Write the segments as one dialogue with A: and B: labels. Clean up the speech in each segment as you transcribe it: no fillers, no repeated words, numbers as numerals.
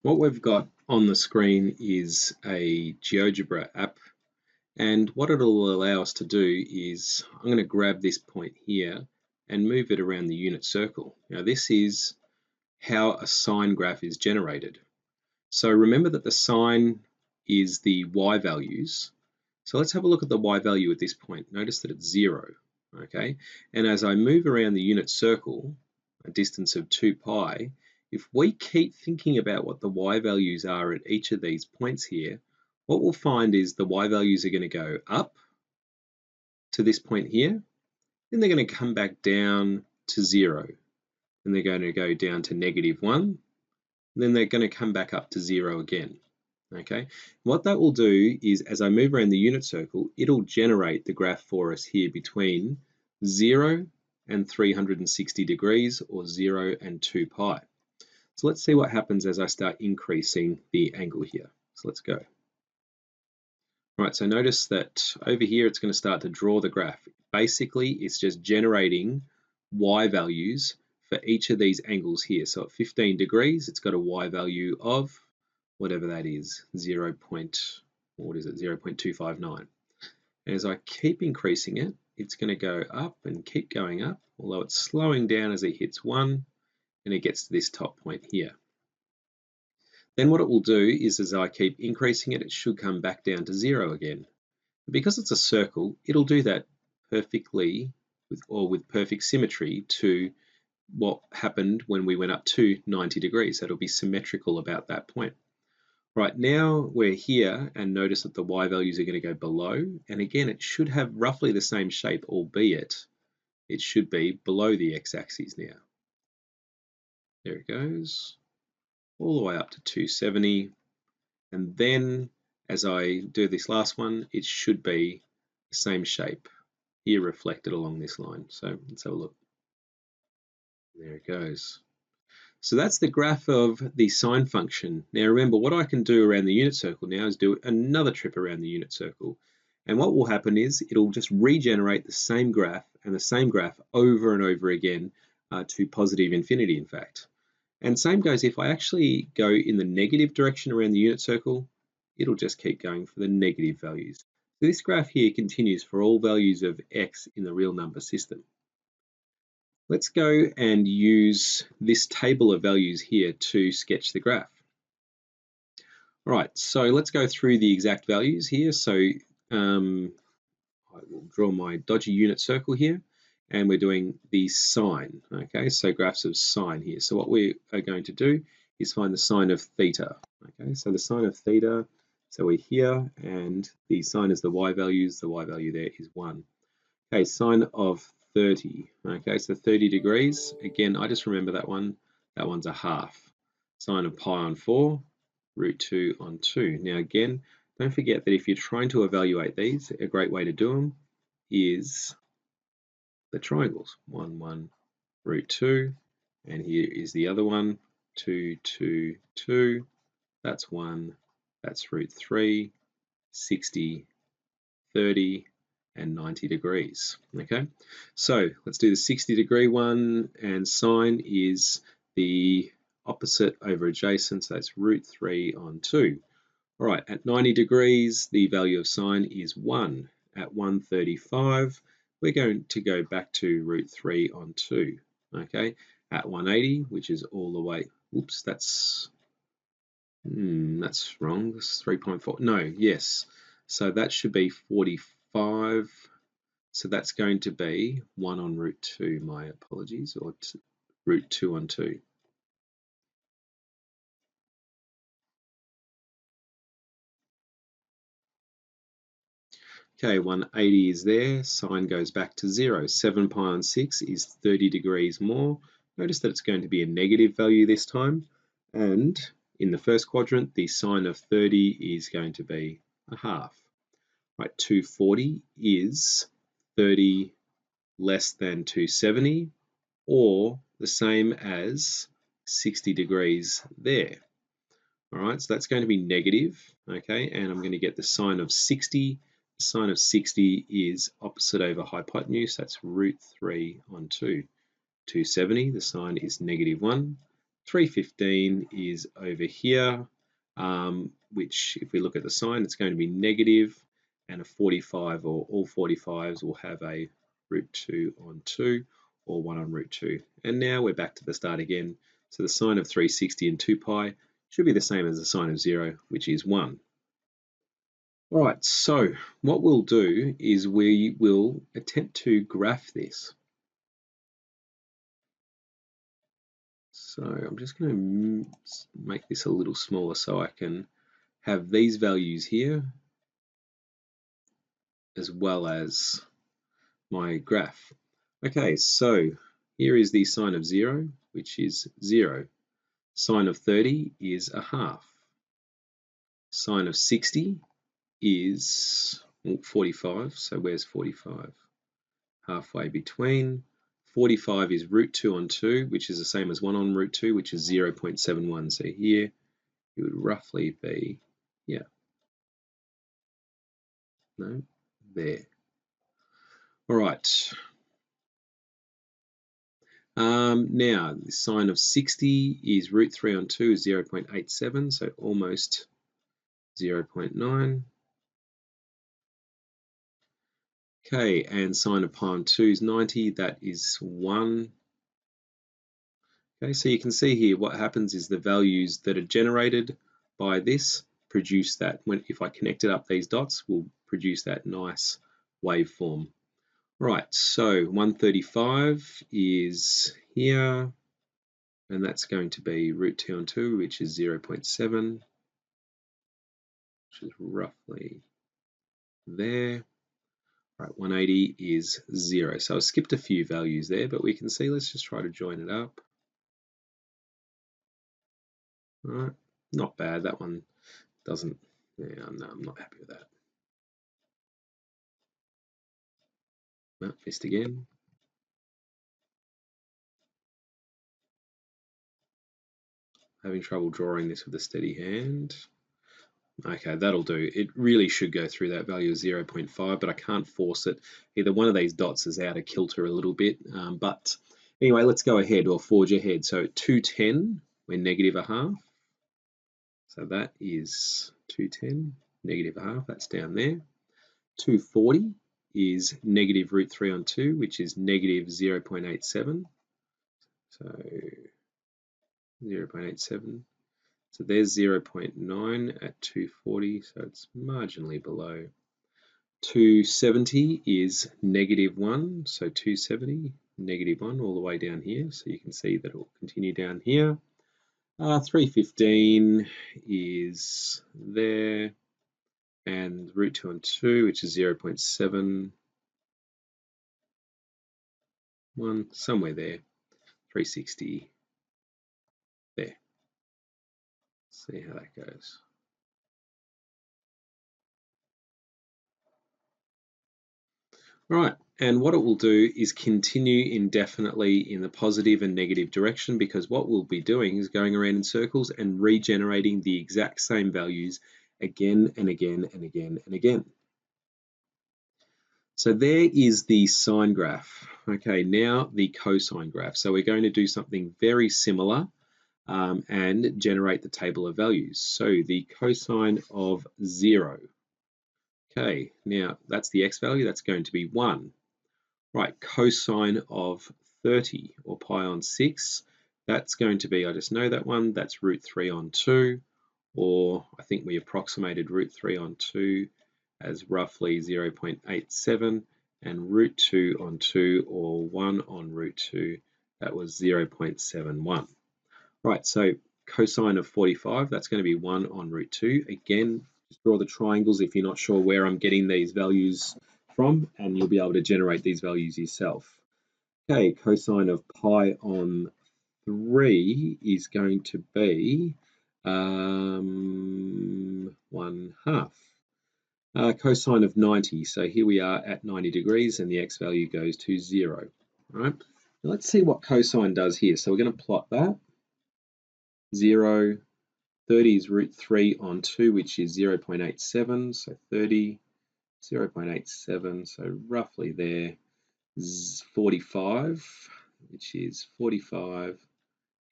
A: What we've got on the screen is a GeoGebra app, and what it'll allow us to do is I'm going to grab this point here and move it around the unit circle. Now this is how a sine graph is generated. So remember that the sine is the y values. So let's have a look at the y value at this point. Notice that it's 0, okay? And as I move around the unit circle, a distance of 2 pi, if we keep thinking about what the y values are at each of these points here, what we'll find is the y values are going to go up to this point here, then they're going to come back down to 0, and they're going to go down to -1, and then they're going to come back up to 0 again. Okay, what that will do is as I move around the unit circle, it'll generate the graph for us here between 0 and 360 degrees, or 0 and 2 pi. So let's see what happens as I start increasing the angle here. So let's go. All right, so notice that over here it's going to start to draw the graph. Basically, it's just generating y values for each of these angles here. So at 15 degrees, it's got a y value of whatever that is, 0.259. And as I keep increasing it, it's going to go up and keep going up, although it's slowing down as it hits 1 and it gets to this top point here. Then what it will do is as I keep increasing it, it should come back down to 0 again. Because it's a circle, it'll do that perfectly with perfect symmetry to what happened when we went up to 90 degrees. So it'll be symmetrical about that point. Right, now we're here, and notice that the y values are going to go below, and again it should have roughly the same shape, albeit it should be below the x-axis now. There it goes, all the way up to 270, and then as I do this last one, it should be the same shape here reflected along this line. So let's have a look. There it goes. So that's the graph of the sine function. Now remember, what I can do around the unit circle now is do another trip around the unit circle. And what will happen is it'll just regenerate the same graph and the same graph over and over again to positive infinity, in fact. And same goes if I actually go in the negative direction around the unit circle, it'll just keep going for the negative values. So this graph here continues for all values of x in the real number system. Let's go and use this table of values here to sketch the graph. All right, so let's go through the exact values here. So I will draw my dodgy unit circle here, and we're doing the sine. Okay, so graphs of sine here. So what we are going to do is find the sine of theta. Okay, so the sine of theta, so we're here, and the sine is the y values. The y value there is 1. Okay, sine of 30. Okay, so 30 degrees. Again, I just remember that one. That one's a half. Sine of pi on 4, root 2 on 2. Now again, don't forget that if you're trying to evaluate these, a great way to do them is the triangles. 1, 1, root 2. And here is the other one, 2, 2, 2. That's 1. That's root 3, 60, 30, and 90 degrees. Okay, so let's do the 60-degree one, and sine is the opposite over adjacent, so that's root 3 on 2. All right, at 90 degrees, the value of sine is 1. At 135, we're going to go back to root 3 on 2. Okay, at 180, which is all the way, oops, that's wrong, that's 3.4, no, yes. So that should be 45. So that's going to be 1 on root 2, my apologies, or root 2 on 2. Okay, 180 is there, sine goes back to 0. 7 pi on 6 is 30 degrees more. Notice that it's going to be a negative value this time. And in the first quadrant, the sine of 30 is going to be a half. Right, 240 is 30 less than 270, or the same as 60 degrees there. All right, so that's going to be negative, okay, and I'm going to get the sine of 60. The sine of 60 is opposite over hypotenuse, that's root 3 on 2. 270, the sine is -1. 315 is over here, which if we look at the sign, it's going to be negative, and a 45 or all 45s will have a root 2 on 2 or 1 on root 2. And now we're back to the start again. So the sine of 360 and 2 pi should be the same as the sine of 0, which is 1. All right, so what we'll do is we will attempt to graph this. So I'm just going to make this a little smaller so I can have these values here as well as my graph. Okay, so here is the sine of 0, which is 0. Sine of 30 is a half. Sine of 60 is 45, so where's 45? Halfway between. 45 is root 2 on 2, which is the same as 1 on root 2, which is 0.71. So here it would roughly be, yeah, no, there. All right. Now, the sine of 60 is root 3 on 2 is 0.87, so almost 0.9. Okay, and sine of pi on 2 is 90, that is 1. Okay, so you can see here what happens is the values that are generated by this produce that. If I connected up these dots, will produce that nice waveform. Right, so 135 is here, and that's going to be root 2 on 2, which is 0.7, which is roughly there. Right, 180 is 0. So I skipped a few values there, but we can see, let's just try to join it up. All right, not bad. That one doesn't, yeah, no, I'm not happy with that. No, missed again. Having trouble drawing this with a steady hand. Okay, that'll do. It really should go through that value of 0.5, but I can't force it. Either one of these dots is out of kilter a little bit. But anyway, let's go ahead or forge ahead. So 210, we're negative a half. So that is 210, negative a half, that's down there. 240 is negative root 3 on 2, which is negative 0.87. So 0.87. So there's 0.9 at 240, so it's marginally below. 270 is negative 1, so 270, negative 1 all the way down here. So you can see that it will continue down here. 315 is there, and root 2 on 2, which is 0.71, somewhere there. 360 there. See how that goes. All right, and what it will do is continue indefinitely in the positive and negative direction, because what we'll be doing is going around in circles and regenerating the exact same values again and again and again and again. So there is the sine graph. Okay, now the cosine graph. So we're going to do something very similar and generate the table of values. So the cosine of 0. Okay, now that's the x value, that's going to be 1. Right, cosine of 30 or pi on 6, that's going to be, I just know that one, that's root 3 on 2, or I think we approximated root 3 on 2 as roughly 0.87, and root 2 on 2 or 1 on root 2, that was 0.71. Right, so cosine of 45, that's going to be 1 on root 2. Again, just draw the triangles if you're not sure where I'm getting these values from, and you'll be able to generate these values yourself. Okay, cosine of pi on 3 is going to be 1/2. Cosine of 90, so here we are at 90 degrees and the x value goes to 0. All right, now let's see what cosine does here. So we're going to plot that. 0, 30 is root 3 on 2, which is 0.87, so 30, 0.87, so roughly there. 45, which is 45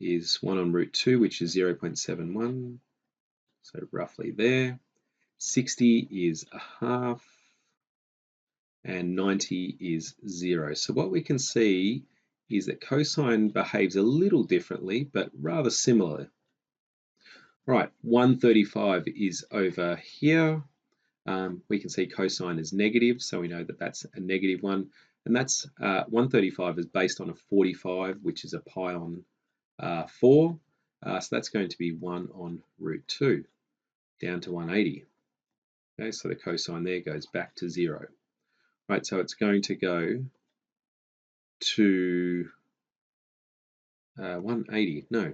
A: is 1 on root 2, which is 0.71, so roughly there. 60 is a half, and 90 is 0. So what we can see is that cosine behaves a little differently, but rather similar. Right, 135 is over here. We can see cosine is negative, so we know that that's a negative one. And that's 135 is based on a 45, which is a pi on 4. So that's going to be 1 on root 2, down to 180. Okay, so the cosine there goes back to 0. Right, so it's going to go to 180. No,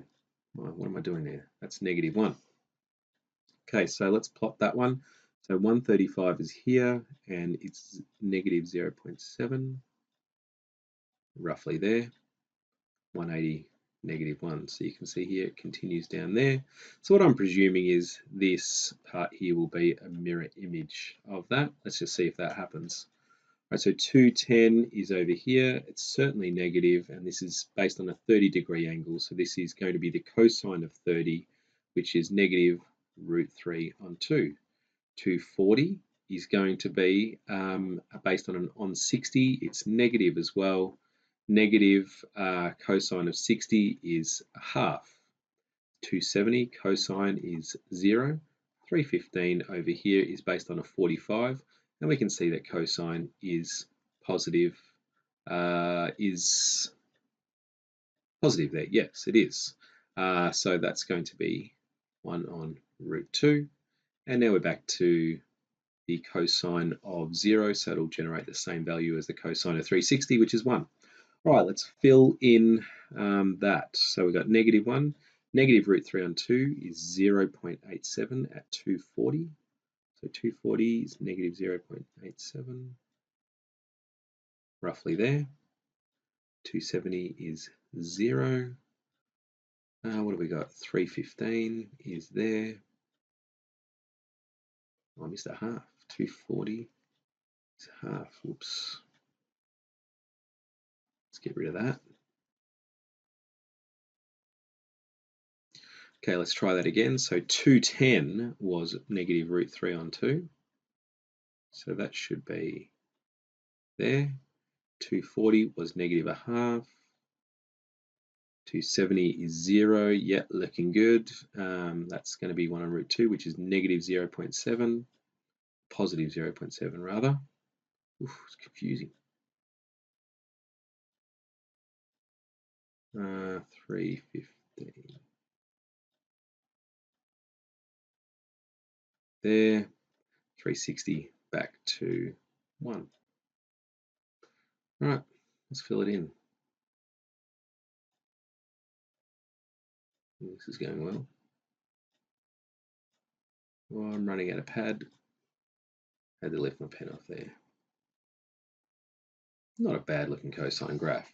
A: what am I doing there? That's negative 1. Okay, so let's plot that one. So 135 is here, and it's negative 0.7, roughly there. 180, negative 1. So you can see here it continues down there. So what I'm presuming is this part here will be a mirror image of that. Let's just see if that happens. Right, so 210 is over here. It's certainly negative, and this is based on a 30-degree angle. So this is going to be the cosine of 30, which is negative root 3 on 2. 240 is going to be based on 60. It's negative as well. Negative cosine of 60 is a half. 270 cosine is 0. 315 over here is based on a 45. And we can see that cosine is positive. Is positive there? Yes, it is. So that's going to be 1 on root 2. And now we're back to the cosine of 0. So it'll generate the same value as the cosine of 360, which is 1. All right, let's fill in that. So we've got negative 1. Negative root 3 on 2 is 0.87 at 240. So 240 is negative 0.87, roughly there. 270 is 0. What have we got? 315 is there. Oh, I missed a half. 240 is half. Whoops. Let's get rid of that. Okay, let's try that again. So 210 was negative root 3 on 2. So that should be there. 240 was negative a half. 270 is 0. Yeah, looking good. That's going to be 1 on root 2, which is negative 0.7. Positive 0.7 rather. Oof, it's confusing. 315. There. 360 back to 1. All right, let's fill it in. This is going well. Well, I'm running out of pad. Had to lift my pen off there. Not a bad looking cosine graph.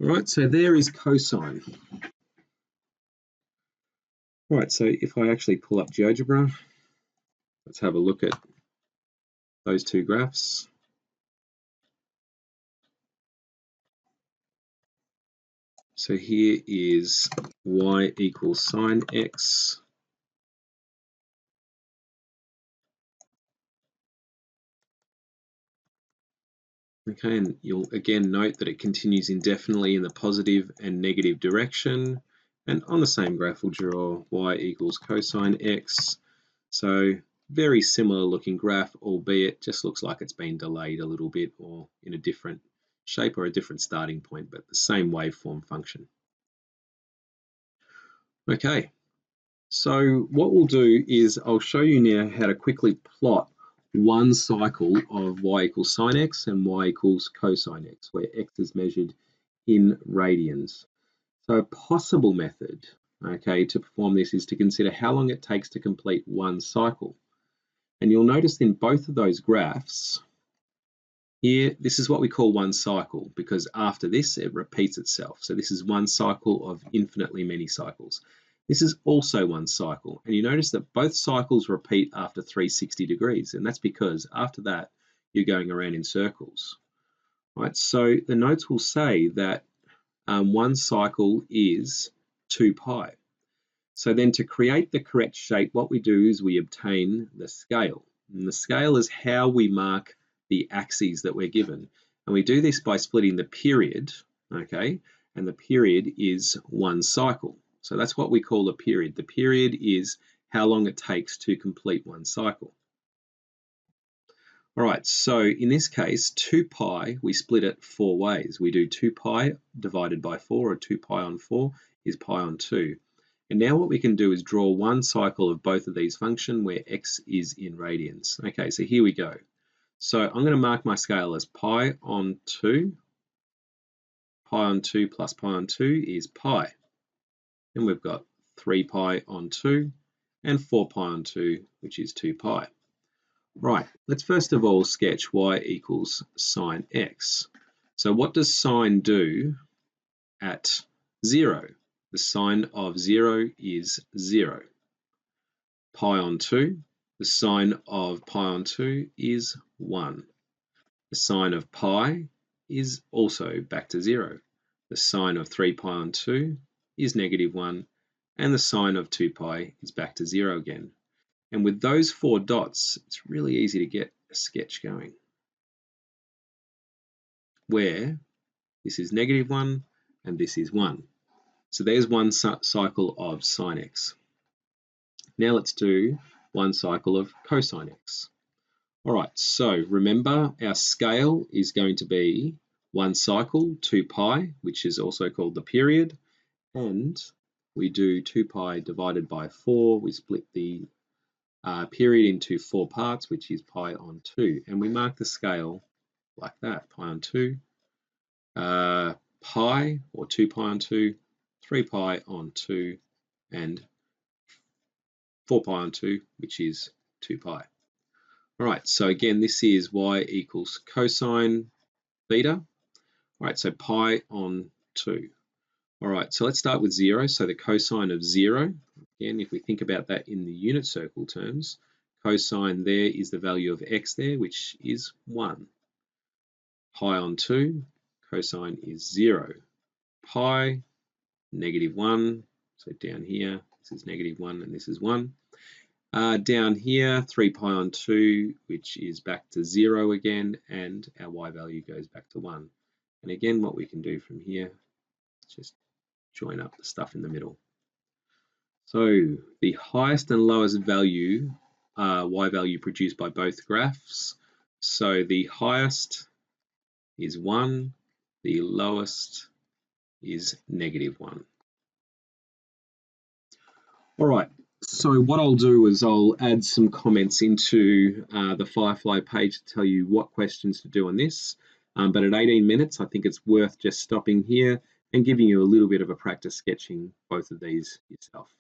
A: All right, so there is cosine. All right, so if I actually pull up GeoGebra, let's have a look at those two graphs. So here is y equals sine x. Okay, and you'll again note that it continues indefinitely in the positive and negative direction. And on the same graph, we'll draw y equals cosine x. So very similar looking graph, albeit just looks like it's been delayed a little bit or in a different shape or a different starting point, but the same waveform function. Okay, so what we'll do is I'll show you now how to quickly plot one cycle of y equals sine x and y equals cosine x, where x is measured in radians. So a possible method, okay, to perform this is to consider how long it takes to complete one cycle. And you'll notice in both of those graphs, here, this is what we call one cycle, because after this, it repeats itself. So this is one cycle of infinitely many cycles. This is also one cycle. And you notice that both cycles repeat after 360 degrees. And that's because after that, you're going around in circles. Right? So the notes will say that one cycle is 2 pi. So then to create the correct shape, what we do is we obtain the scale. And the scale is how we mark the axes that we're given. And we do this by splitting the period, okay? And the period is 1 cycle. So that's what we call a period. The period is how long it takes to complete 1 cycle. All right, so in this case, 2 pi, we split it 4 ways. We do 2 pi divided by 4, or 2 pi on 4 is pi on 2. And now what we can do is draw 1 cycle of both of these functions where x is in radians. Okay, so here we go. So I'm going to mark my scale as pi on 2. Pi on 2 plus pi on 2 is pi. And we've got 3 pi on 2 and 4 pi on 2, which is 2 pi. Right, let's first of all sketch y equals sine x. So what does sine do at 0? The sine of 0 is 0. Pi on 2, the sine of pi on 2 is 1. The sine of pi is also back to 0. The sine of 3 pi on 2 is -1, and the sine of 2 pi is back to 0 again. And with those 4 dots, it's really easy to get a sketch going, where this is -1 and this is 1. So there's 1 cycle of sine x. Now let's do 1 cycle of cosine x. All right, so remember our scale is going to be 1 cycle, 2 pi, which is also called the period, and we do 2 pi divided by 4. We split the period into 4 parts, which is pi on 2, and we mark the scale like that, pi on 2, pi, or 2 pi on 2, 3 pi on 2, and 4 pi on 2, which is 2 pi. All right, so again, this is y equals cosine theta. All right, so pi on 2. All right, so let's start with 0. So the cosine of 0, again, if we think about that in the unit circle terms, cosine there is the value of x there, which is 1. Pi on 2, cosine is 0. Pi, -1, so down here, this is -1 and this is 1. Down here, 3 pi on 2, which is back to 0 again, and our y value goes back to 1. And again, what we can do from here is just join up the stuff in the middle. So the highest and lowest value, y value produced by both graphs. So the highest is 1, the lowest is -1. All right, so what I'll do is I'll add some comments into the Firefly page to tell you what questions to do on this. But at 18 minutes, I think it's worth just stopping here and giving you a little bit of a practice sketching both of these yourself.